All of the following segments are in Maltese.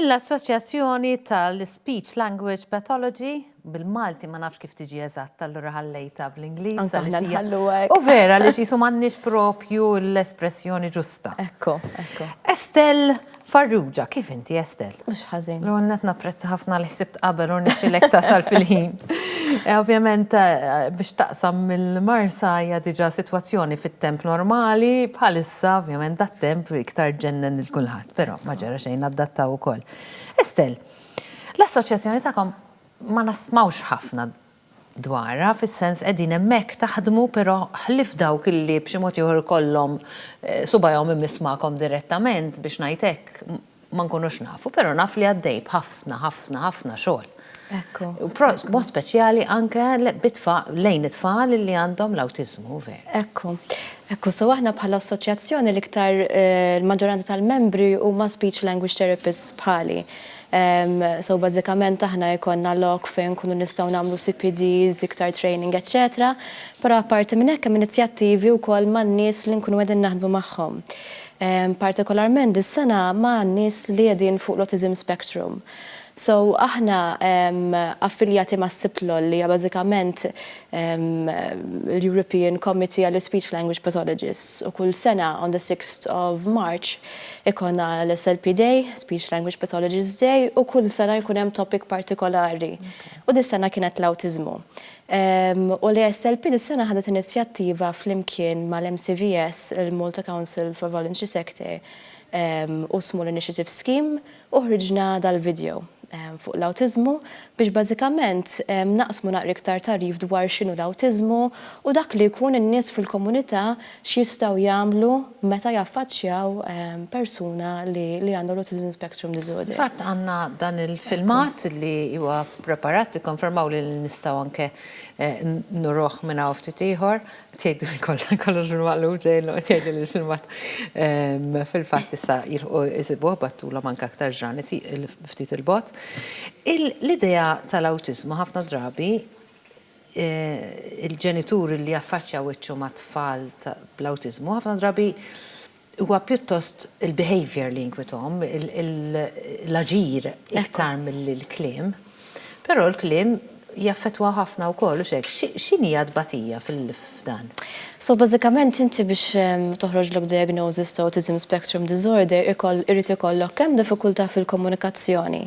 Mill-Assoċjazzjoni tal-Speech Language Pathology, bil-Malti ma nafx kif tiġi eżatt, allura ħallejta bl-Ingliż. Aħna nħallu hekk. U vera li xisu m'għandniex propju l-espressjoni ġusta. Ekku. Estel Farrugia, kif inti Estel? Mhux ħażin. L-għannet napprezza ħafna li ħsibt qabel u nixxilek tasal fil-ħin. Ovvjament biex taqsam mill-marsa hija diġà sitwazzjoni fit-temp normali, bħalissa ovvjament dat-temp iktar ġennen il-kulħadd, però ma ġara xejn adattaw ukoll. Estel, l-assoċjazzjoni tagħkom ma nasmawx ħafna dwarha, fis-sens qegħdin hemmhekk taħdmu, però ħlif dawk illi b'xi mod ieħor ikollhom subajhom immismakom direttament biex ngħid hekk ma nkunux nafu, però naf li għaddej ħafna xogħol. Ekku. Mod speċjali anke lejn it-tfal li għandhom l-awtiżmu vera. Ekku, so aħna bħala assoċjazzjoni l-iktar il-maġġoranza tal-membri huma speech language therapists bħali. So bażikament aħna jkollna lok fejn kunu nistgħu nagħmlu CPDs, iktar training, etc. Però apparti minn hekk hemm inizjattivi wkoll man-nies li nkunu qegħdin naħdmu magħhom. Partikolarment dis-sena ma' nies li qegħdin fuq l-autism spectrum. So aħna affiljati ma' SIPLOL li hija bażikament l-European Committee għall Speech Language Pathologists u kull sena on the 6th of March ikonna l-SLP Day, Speech Language Pathologists Day, u kull sena jkun hemm topic partikolari. U dis-sena kienet l-awtiżmu. U l-SLP dis-sena ħadet inizjattiva flimkien mal-MCVS, il-Malta Council for Voluntary Sector, u Small Initiative Scheme, u ħriġna dal-video fuq l-awtiżmu biex bażikament naqsmu naqra iktar tarif dwar x'inhu l-awtiżmu u dak li jkun in-nies fil-komunità x'jistgħu jagħmlu meta jaffaċċjaw persuna li għandha l-autism spectrum disorder. Fatt għandna dan il-filmat li huwa preparat ikkonfermaw li nistgħu anke nuruh minn hawn ftit ieħor. Tgħidu kollox minn ġejlu tgħidu li l-filmat fil-fatt issa jisibuh battulhom anke aktar ġranet ftit il-bot. L-idea tal-awtiżmu ħafna drabi il-ġenituri li jaffaċċjaw wiċċhom ma' tfal bl-awtiżmu ħafna drabi huwa pjuttost il-behavior li jinkwithom, l-aġir iktar mill-kliem, però l-kliem jaffettwa ħafna wkoll u x'hekk. X'inhi d-tbatija f'dan? So bażikament inti biex toħroġlok diagnosis ta' autism spectrum disorder irid ikollok kemm diffikultà fil-komunikazzjoni,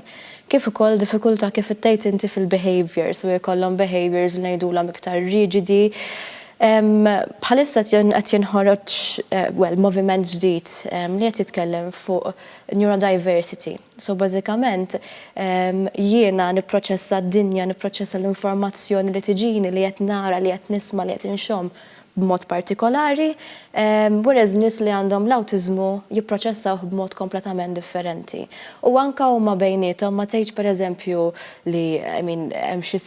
kif ukoll diffikultà kif ittejt inti fil-behaviors, u jkollhom behaviors li ngħidulhom iktar riġidi. Bħalissa qed jinħoroġ moviment ġdid li qed jitkellem fuq neurodiversity. So bażikament jiena nipproċessa d-dinja, nipproċessa l-informazzjoni li tiġini, li qed nara, li qed nisma', li qed inxomm b'mod partikolari, whereas nies li għandhom l-awtiżmu jipproċessaw b'mod kompletament differenti. U anke huma bejniethom ma tgħidx pereżempju li hemm xi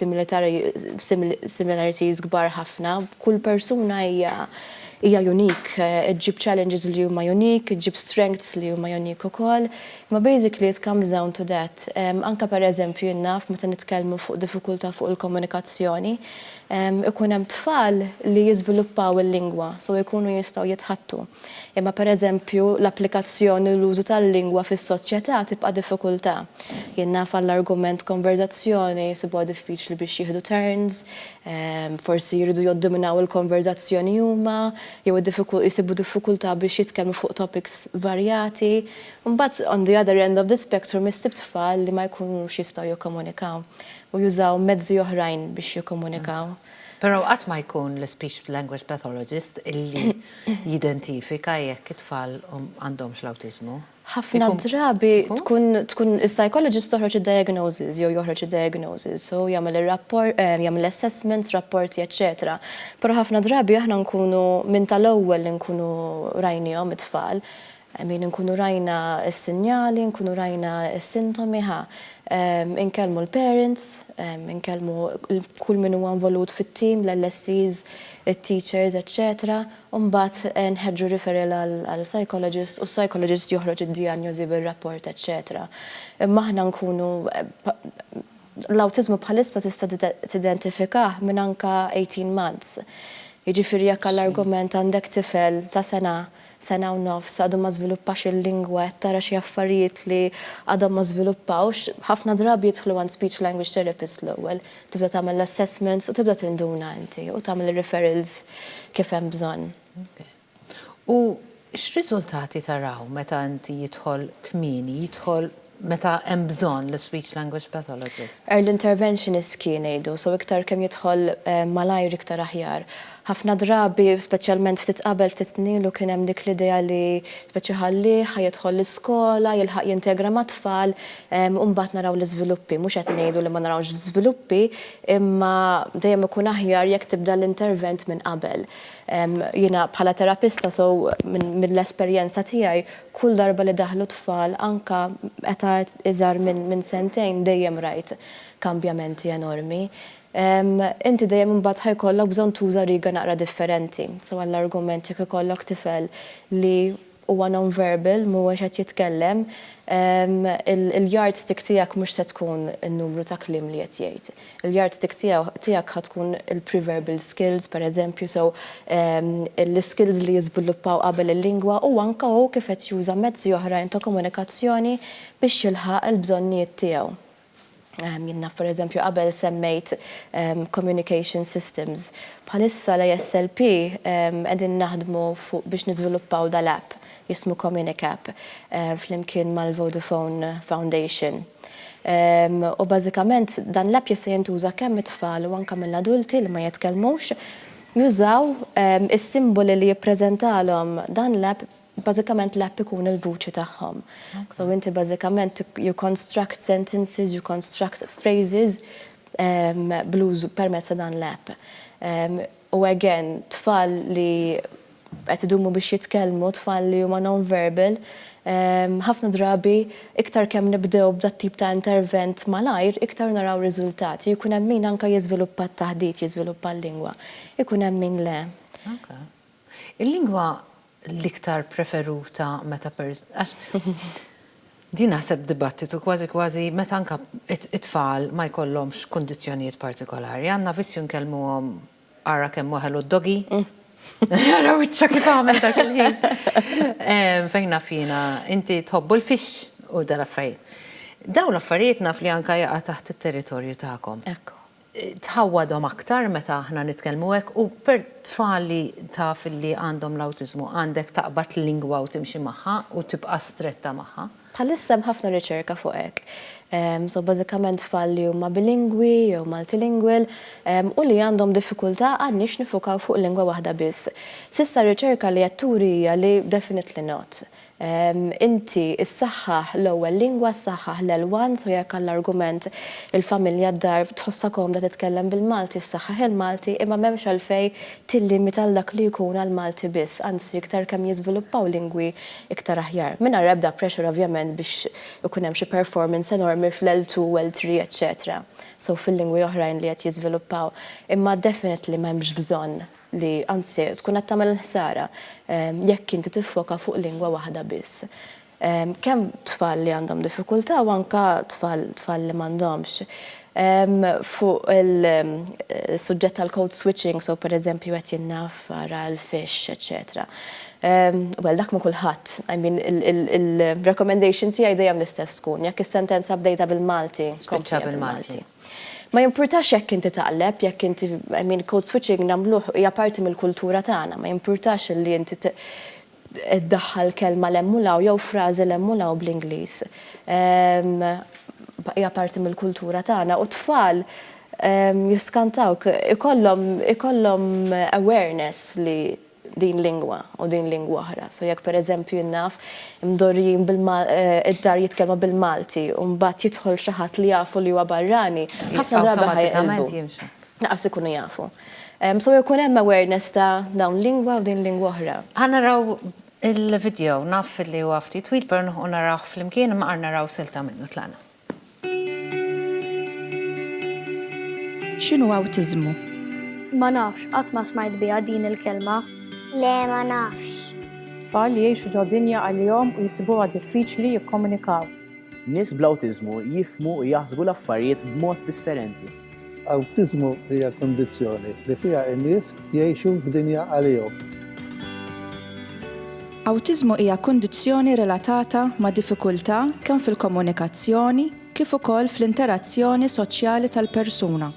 similarities kbar ħafna, kull persuna hija unique, iġġib challenges li huma unique, iġġib strengths li huma unique ukoll. Ma basically it comes down to that. Anke pereżempju naf meta nitkellmu fuq diffikultà fuq il-komunikazzjoni, ikun hemm tfal li jiżviluppaw il-lingwa, so jkunu jistgħu jitħattu. Imma pereżempju l-applikazzjoni l-użu tal-lingwa fis-soċjetà tibqa' diffikultà. Jien naf għall-argument konverzazzjoni jsibuha diffiċli biex jieħdu turns, forsi jridu joddominaw il-konverzazzjoni huma, jew jsibu diffikultà biex jitkellmu fuq topics varjati. Mbagħad on the other end of the spectrum issib tfal li ma jkunux jistgħu jikkomunikaw u jużaw mezzi oħrajn biex jikkomunikaw. Però qatt ma jkun l-speech language pathologist illi jidentifika jekk it-tfal għandhomx l-awtiżmu. Ħafna drabi tkun is-psychologist toħroġ id-diagnosis jew joħroġ id-diagnosis, so jagħmel ir-rapport, jagħmel assessment, rapporti, etc. Però ħafna drabi aħna nkunu minn tal-ewwel li nkunu rajnihom it-tfal, nkunu rajna s-sinjali, nkunu rajna s-sintomi inkellmu l-parents, inkellmu kull min huwa involut fit-team, l-LSCs, il-teachers, etc. Mbagħad nħeġġu referral għal psychologist u psychologist joħroġ id-diagnosi bil-rapport, etc. Imma aħna nkunu l-awtiżmu bħalissa tista' tidentifikah minn anka 18 months. Jiġifieri jekk għall-argument għandek tifel ta' sena sena u nofs għadu ma żviluppax il-lingwa, tara xi affarijiet li għadhom ma żviluppawx, ħafna drabi jidħlu għand speech language therapist l-ewwel, tibda tagħmel l-assessments u tibda tinduna inti u tagħmel referrals kif hemm bżonn. U x'riżultati taraw meta inti jidħol kmieni, jidħol meta hemm bżonn l-speech language pathologist? Early interventionist kien jgħidu, so iktar kemm jidħol malajr iktar aħjar. Ħafna drabi, speċjalment ftit qabel ftit snilu kien hemm dik l-idea li speċjalli ħajidħol l-iskola, jilħaq jintegra ma' tfal, u mbagħad naraw l-iżviluppi. Mhux qed ngħidu li ma narawx l-iżviluppi, imma dejjem ikun aħjar jekk tibda l-intervent minn qabel. Jiena bħala terapista so mill-esperjenza tiegħi kull darba li daħlu tfal anka meta iżgħar minn sentejn dejjem rajt kambjamenti enormi. Inti dejjem imbagħad ħajkollok bżonn tuża riga naqra differenti. So għall-argument jekk ikollok tifel li huwa non-verbal, mhuwiex qed jitkellem, il-yardstick tiegħek mhux se tkun in-numru ta' kliem li qed jgħid. Il-yardstick tiegħek ħad tkun il-pre-verbal skills, pereżempju, so l-skills li jiżviluppaw qabel il-lingwa u anke hu kif qed juża mezzi oħrajn ta' komunikazzjoni biex jilħaq il-bżonnijiet tiegħu. Jinnaf, per eżempju, qabel semmejt communication systems. Bħalissa l-ISLP qegħdin naħdmu biex niżviluppaw dal-app jismu TIMECARE flimkien mal-Vodafone Foundation. U bażikament dan l-app jista' jintuża kemm it-tfal u anke mill-adulti li ma jitkellmux jużaw is-simboli li jippreżentalhom dan l-app. Bażikament l-app ikun il-vuċi tagħhom. So inti bażikament you construct sentences, you construct phrases blues permezz ta' dan l-app. U again, tfal li qed idumu biex jitkellmu, tfal li huma non-verbal, ħafna drabi iktar kemm nibdew b'dat tip ta' intervent malajr, iktar naraw riżultati. Jkun hemm min anke jiżviluppa t-taħdit, jiżviluppa l-lingwa. Ikun hemm min le. Il-lingwa l-iktar preferuta meta għax din naħseb dibattitu kważi meta anke it-tfal ma jkollhomx kundizzjonijiet partikolari. Għandna vizzju nkellmuhom ara kemm waħelu d-dogi. Jara wiċċa kif għamel dak il-ħin. Fejn fina inti tħobbu l-fix u dal-affarijiet. Dawn l-affarijiet naf li anke jaqa' taħt it-territorju tagħkom. Tħawwadhom aktar meta aħna nitkellmu hekk u per tfal li taf li għandhom l-awtiżmu għandek taqbad l-lingwa u timxi magħha u tibqa' stretta magħha. Bħalissa hemm ħafna riċerka fuq hekk. So bażikament tfal li huma bilingwi jew multilingual u li għandhom diffikultà għandniex nifukaw fuq lingwa waħda biss. Sissa riċerka li qed turi hija li definitely not. Inti s-saħħaħ l-ewwel lingwa, s-saħħaħ l-L1, so jekk għall-argument il-familja d-dar tħossha komda titkellem bil-Malti, s-saħħaħ il-Malti, imma m'hemmx għalfejn tillimita għal dak li jkun għall-Malti biss, anzi iktar kemm jiżviluppaw lingwi iktar aħjar. Mingħajr ebda pressure ovvjament biex ikun hemm xi performance enormi fl-L2, L3, etc. So fil-lingwi oħrajn li qed jiżviluppaw, imma definitely m'hemmx bżonn li anzi tkun qed tagħmel ħsara jekk inti tiffoka fuq lingwa waħda biss. Kemm tfal li għandhom diffikultà u anke tfal li m'għandhomx. Fuq il-suġġett tal-code switching, so pereżempju qed jinnaf ara l-fish, etc. Well, dak ma kulħadd. I mean, il-recommendation tiegħi dejjem l-istess tkun, jekk is-sentenza bdejta bil-Malti. Spiċċa bil-Malti. Ma jimpurtax jekk inti taqleb, jekk inti, I mean, code switching nagħmluh hija parti mill-kultura tagħna, ma jimpurtax li inti iddaħħal kelma l-emmulaw jew frażi l-emmulaw bl-Ingliż. Hija parti mill-kultura tagħna u tfal jiskantawk ikollhom awareness li din lingwa u din lingwa oħra. So jekk pereżempju naf imdorrijin id-dar jitkellmu bil-Malti u mbagħad jidħol xi ħadd li jafu li huwa barrani, ħafna drabi jimxu. Naqas ikunu jafu. So jkun hemm awareness ta' dawn lingwa u din lingwa oħra. Ħanaraw il-video naf li huwa ftit twil per u naraw flimkien ma naraw silta minnu tlana. X'inhu awtiżmu? Ma nafx, qatt ma smajt biha din il-kelma. Le ma nafx. Tfal jgħixu ġo dinja għal-jom u jisibuha diffiċli jikkomunikaw. Nies bl-awtiżmu jifhmu u jaħsbu l-affarijiet b'mod differenti. Awtiżmu hija kondizzjoni li fiha n-nies jgħixu f'dinja għalihom. Awtiżmu hija kundizzjoni relatata ma' diffikultà kemm fil-komunikazzjoni kif ukoll fl-interazzjoni soċjali tal-persuna.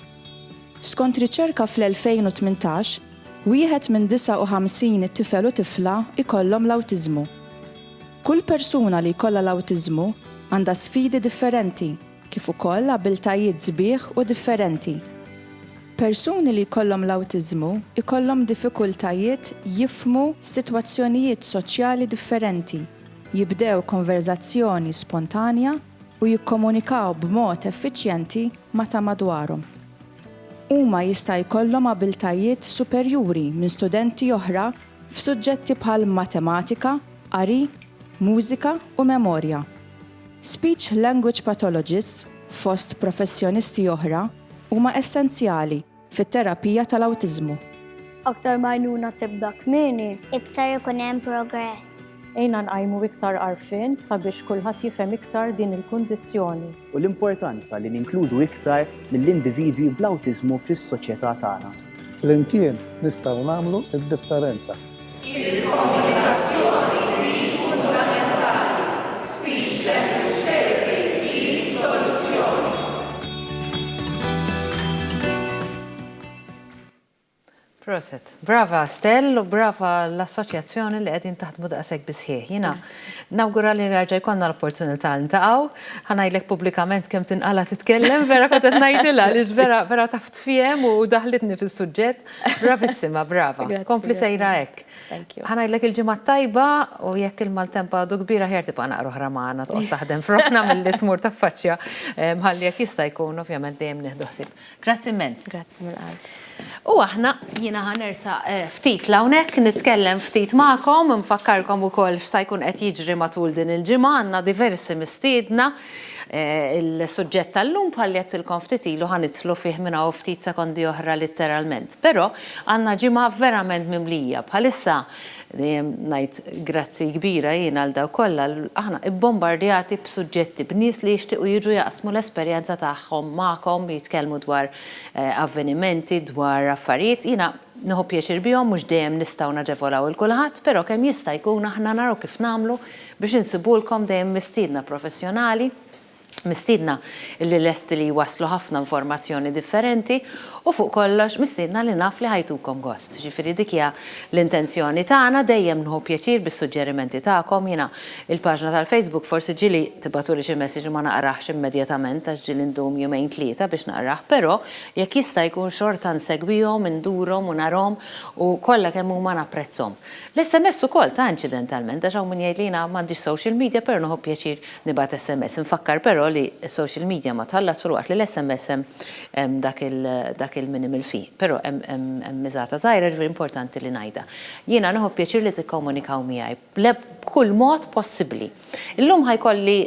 Skont riċerka fl-2018, wieħed minn 59 tifel u tifla ikollhom l-awtiżmu. Kull persuna li jkollha l-awtiżmu għandha sfidi differenti kif ukoll abiltajiet sbieħ u differenti. Persuni li jkollhom l-awtiżmu ikollhom diffikultajiet jifhmu sitwazzjonijiet soċjali differenti, jibdew konverzazzjoni spontanja u jikkomunikaw b'mod effiċjenti ma' ta' madwarhom. Huma jista' jkollhom abiltajiet superjuri minn studenti oħra f'suġġetti bħal matematika, qari, mużika u memorja. Speech language pathologists fost professjonisti oħra huma essenzjali fit-terapija tal-awtiżmu. Aktar majnuna tibda kmieni. Iktar ikun hemm progress. Ejna nqajmu iktar għarfien sabiex kulħadd jifhem iktar din il-kundizzjoni. U l-importanza li ninkludu iktar mill-individwi bl-awtiżmu fis-soċjetà tagħna. Flimkien nistgħu nagħmlu d-differenza. Il-komunikazzjoni hi fundamentali. Speech language therapy hi soluzzjoni. Proset. Brava Stell u brava l-assoċjazzjoni li qegħdin taħdmu daqshekk bisħieħ. Jiena nawgura li nerġa' jkollna l-opportunità ntaqgħu, ħanajdlek pubblikament kemm tinqala titkellem, vera kont qed ngħidilha għaliex vera taf tfiem u daħlitni fis-suġġett. Bravissima, brava. Kompli sejra hekk. Ħanajdlek il-ġimgħa tajba u jekk il-maltempa għadu kbira ħjer tibqa' naqra oħra magħna toqgħod taħdem frokna milli tmur taffaċċja ħalli jekk jista' jkun ovvjament dejjem nieħdu ħsieb. Grazzi immens. Grazzi mill-qalb. U aħna jiena ħanersa ftit hawnhekk nitkellem ftit magħkom, nfakkarkom ukoll x'sa jkun qed jiġri matul din il-ġimgħa, għandna diversi mistiedna il-suġġett tal-lum bħalli qedtilkom ftit ilu ħanidħlu fih minn hawn ftit sekondi oħra litteralment. Però għandna ġimgħa verament mimlija bħalissa ngħid grazzi kbira jiena għal daw kollha aħna ibbombardjati b'suġġetti b'nies li jixtiequ jiġu jaqsmu l-esperjenza tagħhom magħkom jitkellmu dwar avvenimenti, dwar affarijiet, jiena nieħu pjaċir bihom mhux dejjem nistgħu naġevolaw il-kulħadd, però kemm jista' jkun aħna naraw kif nagħmlu biex insibulkom dejjem mistiedna professjonali, mistiedna li lesti li waslu ħafna informazzjoni differenti u fuq kollox mistiedna li naf li ħajtukom gost. Ġifieri dik hija l-intenzjoni tagħna dejjem nieħu pjaċir bis-suġġerimenti tagħkom. Jiena il-paġna tal-Facebook forsi ġieli tibatuli xi messaġġ ma naqraħx immedjatament għax ġieli ndum jumejn tlieta biex naqrah, però jekk jista' jkun xorta nsegwihom, indurhom u narhom u kollha kemm huma napprezzhom. L-SMS ukoll ta' incidentalment għax hawn min jgħid li jiena m'għandix social media però nieħu pjaċir nibgħat SMS. Infakkar però li social media ma tħallas fil-waqt li l-SMS hemm dak il-minimal fee, però hemm miżata żgħira ġifieri importanti li ngħidha. Jiena nieħu pjaċir li tikkomunikaw miegħi b'kull mod possibbli. Illum ħajkolli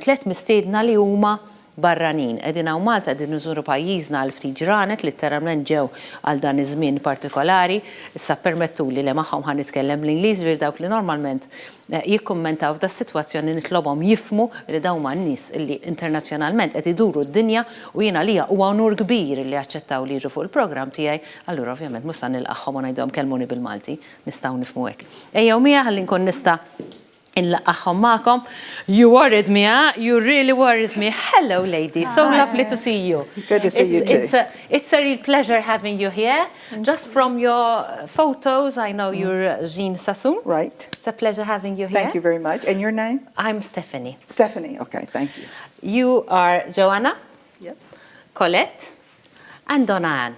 3 mistiedna li huma barranin. Qegħdin hawn Malta qegħdin nużuru pajjiżna għal ftit ġranet litteralment ġew għal dan iż-żmien partikolari. Issa permettuli li magħhom ħanitkellem l-Ingliż ġifier dawk li normalment jikkummentaw f'da sitwazzjoni nitlobhom jifhmu li dawn huma n-nies li internazzjonalment qed iduru d-dinja u jiena lija huwa onur kbir li aċċettaw li jiġu fuq il-programm tiegħi, allura ovvjament mhux se nilqagħhom u ngħidhom kellmuni bil-Malti, nistgħu nifhmu hekk. Ejjew miegħi ħalli nkun nista' inlaqgħhom magħkom. You worried me, huh? You really worried me. Hello, ladies. So lovely to see you. Good to see you too. It's a real pleasure having you here. Just from your photos, I know you're Jean Sassoon. Right. It's a pleasure having you here. Thank you very much. And your name? I'm Stephanie. Stephanie. Okay, thank you. You are Joanna, Yes. Colette, and Donna Ann.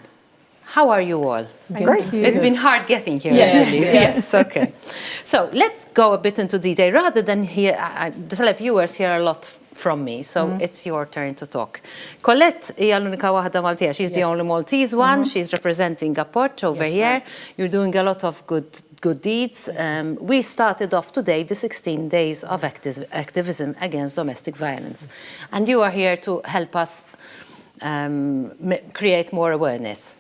How are you all? Great. It's been hard getting here, actually. Yes, okay. So let's go a bit into detail. Rather than hear, the televiewers hear a lot from me, so it's your turn to talk. Colette hija l-unika waħda Maltija. She's the only Maltese one. She's representing Appoġġ over here. You're doing a lot of good deeds. We started off today the 16 days of activism against domestic violence. And you are here to help us create more awareness.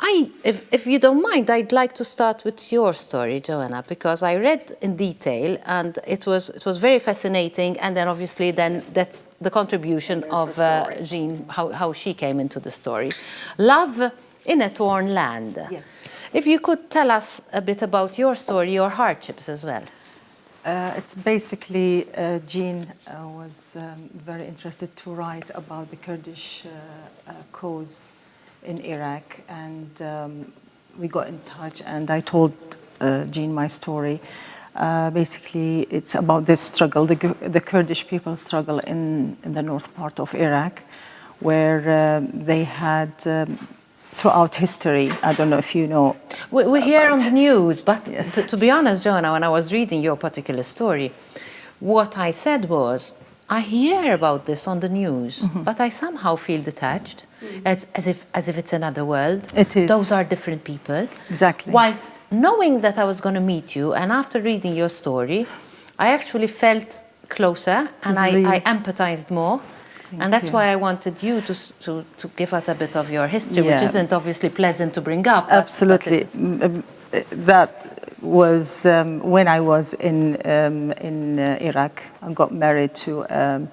If you don't mind, I'd like to start with your story, Joanna, because I read in detail and it was very fascinating, and then obviously that's the contribution of Jean, how she came into the story. Love in a torn land. Yes. If you could tell us a bit about your story, your hardships as well. It's basically Jean was very interested to write about the Kurdish cause in Iraq, and we got in touch, and I told Jean my story. Basically, it's about this struggle, the Kurdish people struggle in the north part of Iraq, where they had throughout history, I don't know if you know. We hear on the news, but Yes. to be honest, Joanna, when I was reading your particular story, what I said was, I hear about this on the news, but I somehow feel detached, as if it's another world. It is. Those are different people. Exactly. Whilst knowing that I was going to meet you, and after reading your story, I actually felt closer, and I empathized more. And that's why I wanted you to give us a bit of your history, which isn't obviously pleasant to bring up. Absolutely. That was when I was in Iraq. I got married to a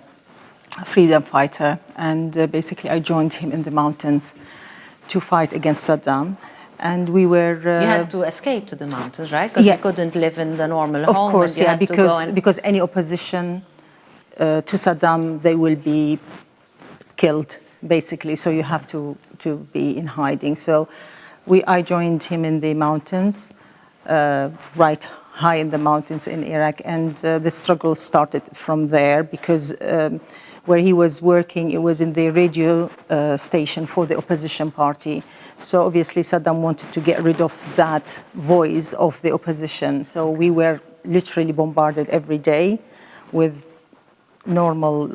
freedom fighter, and basically I joined him in the mountains to fight against Saddam. And we were... you had to escape to the mountains, right? Because you couldn't live in the normal home. Of course, and you had to go and... because any opposition to Saddam, they will be killed, basically. So you have to be in hiding. So I joined him in the mountains, right high in the mountains in Iraq, and the struggle started from there, because where he was working, it was in the radio station for the opposition party. So obviously Saddam wanted to get rid of that voice of the opposition. So we were literally bombarded every day with normal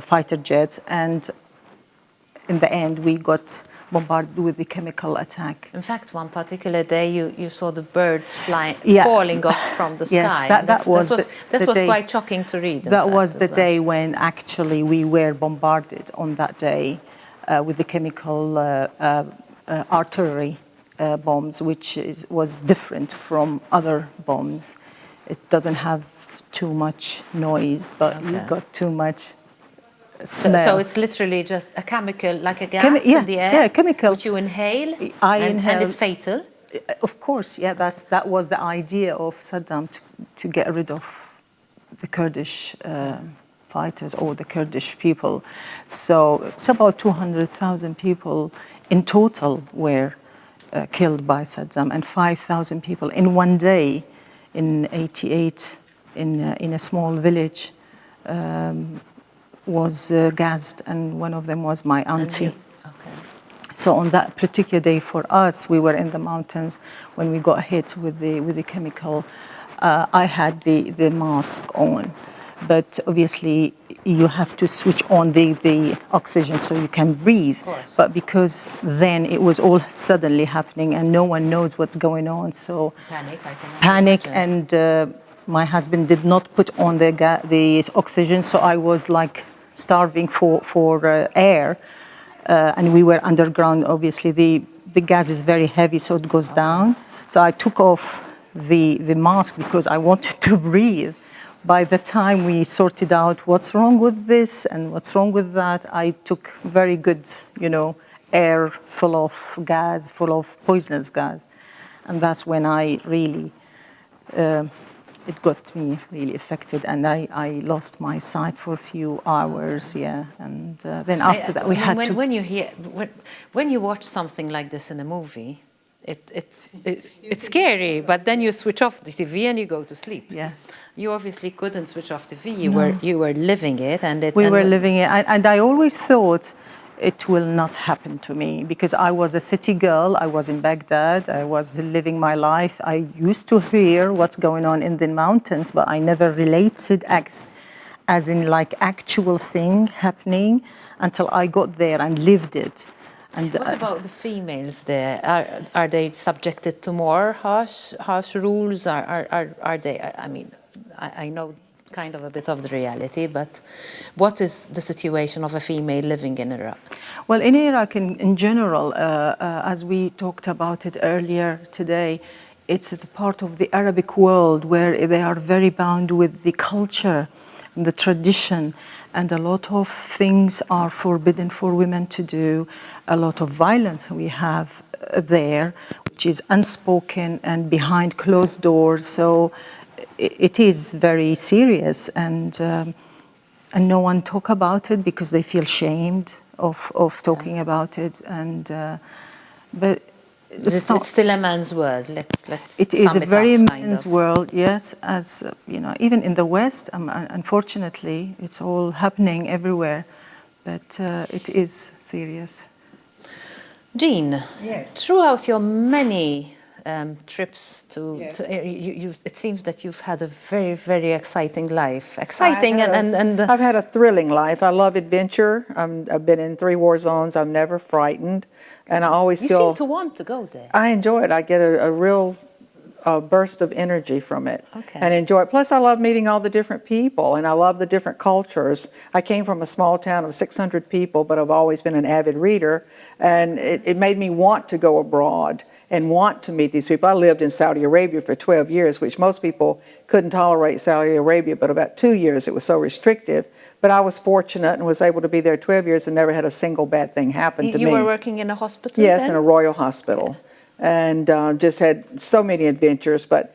fighter jets, and in the end we got bombarded with the chemical attack. In fact, one particular day you saw the birds falling off from the Yes, sky. that was quite shocking to read. That was the day when actually we were bombarded on that day with the chemical artillery bombs, which was different from other bombs. It doesn't have too much noise, but you got too much smell. So it's literally just a chemical, like a gas in the air, chemical, which you inhale, and it's fatal. Of course, that was the idea of Saddam, to get rid of the Kurdish fighters or the Kurdish people. So it's about 200,000 people in total were killed by Saddam, and 5,000 people in one day in '88 in a small village was gassed, and one of them was my auntie. So on that particular day for us, we were in the mountains when we got hit with the chemical. I had the mask on, but obviously you have to switch on the oxygen so you can breathe. But because then it was all suddenly happening and no one knows what's going on, so panic, and my husband did not put on the oxygen, so I was like starving for air. And we were underground. Obviously, the gas is very heavy, so it goes down. So I took off the mask because I wanted to breathe. By the time we sorted out what's wrong with this and what's wrong with that, I took very good, air full of gas, full of poisonous gas. And that's when I really, it got me really affected, and I lost my sight for a few hours, and then after that we had to... When you watch something like this in a movie, it's scary, but then you switch off the TV and you go to sleep. Yeah. You obviously couldn't switch off the TV. You were living it, and we were living it, and I always thought it will not happen to me, because I was a city girl. I was in Baghdad. I was living my life. I used to hear what's going on in the mountains, but I never related as in like actual thing happening until I got there and lived it. And what about the females there? Are they subjected to more harsh rules? Are they? I mean, I know kind of a bit of the reality, but what is the situation of a female living in Iraq? Well, in Iraq in general, as we talked about it earlier today, it's the part of the Arabic world where they are very bound with the culture and the tradition, and a lot of things are forbidden for women to do. A lot of violence we have there, which is unspoken and behind closed doors. So it is very serious, and no one talk about it because they feel shamed of talking about it, and but It's still a man's world. Let's it is a sum it very up, kind men's of. world, yes. As you know, even in the West, unfortunately, it's all happening everywhere, but it is serious. Jean, Yes. throughout your many trips Yes. it seems that you've had a very, very exciting life. Exciting and I've had a thrilling life. I love adventure. I've been in 3 war zones. I'm never frightened, and I always you feel seem to want to go there. I enjoy it. I get a real burst of energy from it, Okay. and enjoy it. Plus, I love meeting all the different people, and I love the different cultures. I came from a small town of 600 people, but I've always been an avid reader, and it made me want to go abroad and want to meet these people. I lived in Saudi Arabia for 12 years, which most people couldn't tolerate Saudi Arabia, but about 2 years it was so restrictive. But I was fortunate and was able to be there 12 years and never had a single bad thing happen to me. You were working in a hospital Yes, then? in a royal hospital. And just had so many adventures, but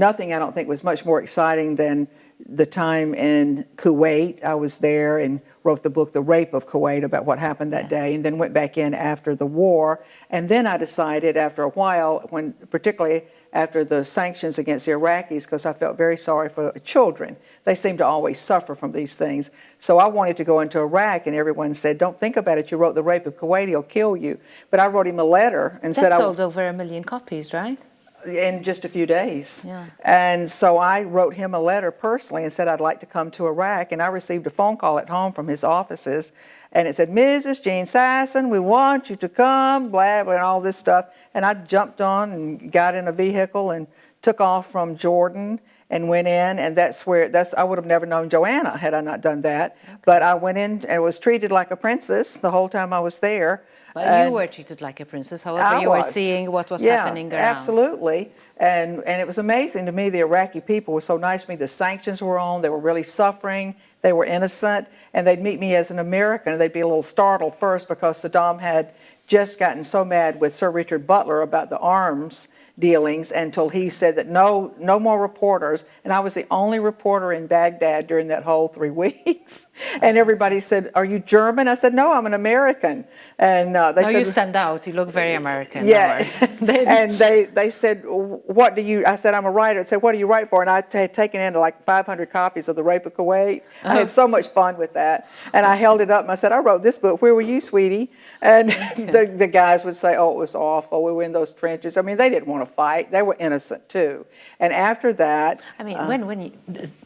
nothing I don't think was much more exciting than the time in Kuwait. I was there and wrote the book, The Rape of Kuwait, about what happened that day, and then went back in after the war. And then I decided after a while, when particularly after the sanctions against the Iraqis, because I felt very sorry for children. They seem to always suffer from these things. So I wanted to go into Iraq, and everyone said, don't think about it. You wrote The Rape of Kuwait, he'll kill you. But I wrote him a letter and said... That sold over 1 million copies, right? In just a few days. Yeah. And so I wrote him a letter personally and said I'd like to come to Iraq, and I received a phone call at home from his offices, and it said, Mrs. Jean Sasson, we want you to come, blah, blah, and all this stuff. And I jumped on and got in a vehicle and took off from Jordan and went in, and I would have never known Joanna had I not done that. Okay. But I went in and was treated like a princess the whole time I was there. But you were treated like a princess, however you were seeing what was happening around. Absolutely. And it was amazing to me. The Iraqi people were so nice to me. The sanctions were on. They were really suffering. They were innocent. And they'd meet me as an American, and they'd be a little startled first because Saddam had just gotten so mad with Sir Richard Butler about the arms dealings until he said that no more reporters. And I was the only reporter in Baghdad during that whole 3 weeks. And everybody said, are you German? I said, no, I'm an American. And they said, you stand out. You look very American. Yeah. And they said, what do you, I said, I'm a writer. They said, what do you write for? And I had taken in like 500 copies of The Rape of Kuwait. I had so much fun with that. And I held it up and I said, I wrote this book. Where were you, sweetie? And the guys would say, oh, it was awful. We were in those trenches. I mean, they didn't want to fight. They were innocent too. And after that... I mean, when you,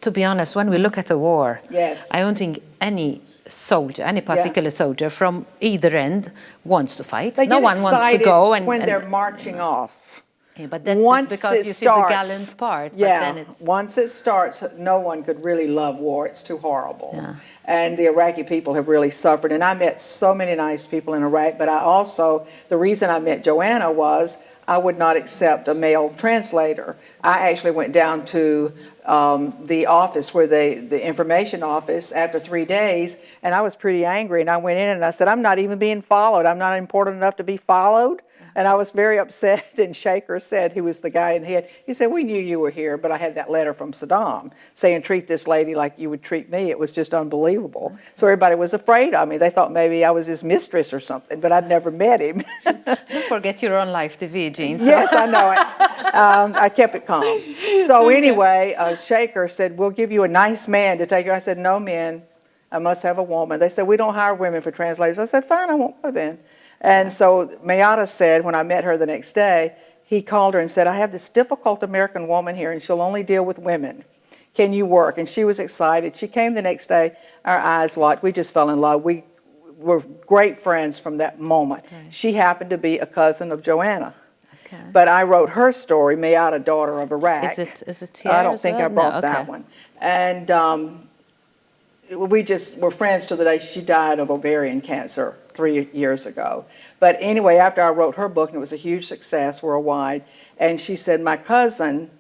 to be honest, when we look at a war, yes. I don't think any soldier, any particular soldier from either end wants to fight. No one wants to go. When they're marching off. Yeah, but that's because you see the gallant part. Yeah, but then it's... once it starts, no one could really love war. It's too horrible. Yeah. And the Iraqi people have really suffered. And I met so many nice people in Iraq, but I also, the reason I met Joanna was I would not accept a male translator. I actually went down to the office, where the information office, after 3 days, and I was pretty angry, and I went in and I said, I'm not even being followed. I'm not important enough to be followed. And I was very upset, and Shaker said, who was the guy in head, he said, we knew you were here, but I had that letter from Saddam saying, treat this lady like you would treat me. It was just unbelievable. So everybody was afraid of me. They thought maybe I was his mistress or something, but I'd never met him. Don't forget you're on live TV, Jean. So. Yes, I know it. I kept it calm. So anyway, Shaker said, we'll give you a nice man to take you. I said, no men. I must have a woman. They said, we don't hire women for translators. I said, fine, I won't go then. And so Mayata said, when I met her the next day, he called her and said, I have this difficult American woman here, and she'll only deal with women. Can you work? And she was excited. She came the next day. Our eyes locked. We just fell in love. We were great friends from that moment. Right. She happened to be a cousin of Joanna. Okay. But I wrote her story, Mayata, daughter of Iraq. Is it here? I don't think I brought that one. And we just were friends till the day she died of ovarian cancer 3 years ago. But anyway, after I wrote her book, and it was a huge success worldwide, and she said my cousin,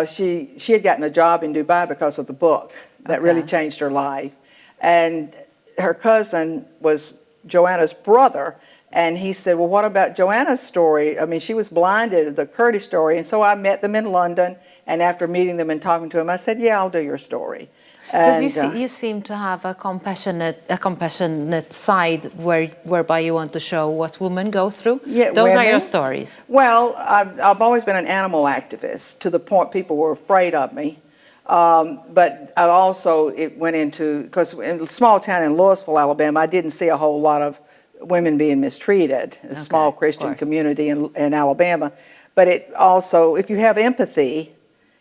she had gotten a job in Dubai because of the book. That really changed her life. And her cousin was Joanna's brother, and he said, well, what about Joanna's story? I mean, she was blinded, the Kurdish story. And so I met them in London, And after meeting them and talking to them, I said, yeah, I'll do your story. Because you seem to have a compassionate side whereby you want to show what women go through. Yeah, Those are women. your stories. Well, I've always been an animal activist to the point people were afraid of me. But I also, it went into, because in a small town in Louisville, Alabama, I didn't see a whole lot of women being mistreated, a small Christian community in Alabama. But it also, if you have empathy,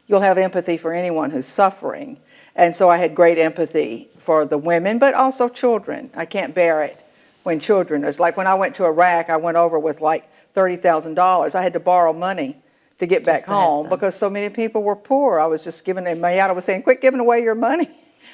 you'll have empathy for anyone who's suffering. And so I had great empathy for the women, but also children. I can't bear it when children, it's like when I went to Iraq, I went over with like $30,000. I had to borrow money to get back home because so many people were poor. I was just giving them money out. I was saying, quit giving away your money.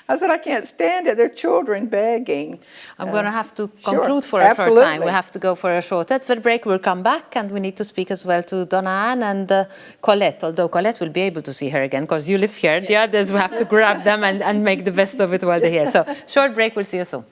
I said, I can't stand it. They're children begging. I'm going to have to conclude for a short time. We have to go for a short advert break. We'll come back and we need to speak as well to Donna Ann and Colette, although Colette will be able to see her again because you live here. The others, we have to grab them and make the best of it while they're here. So short break, we'll see you soon.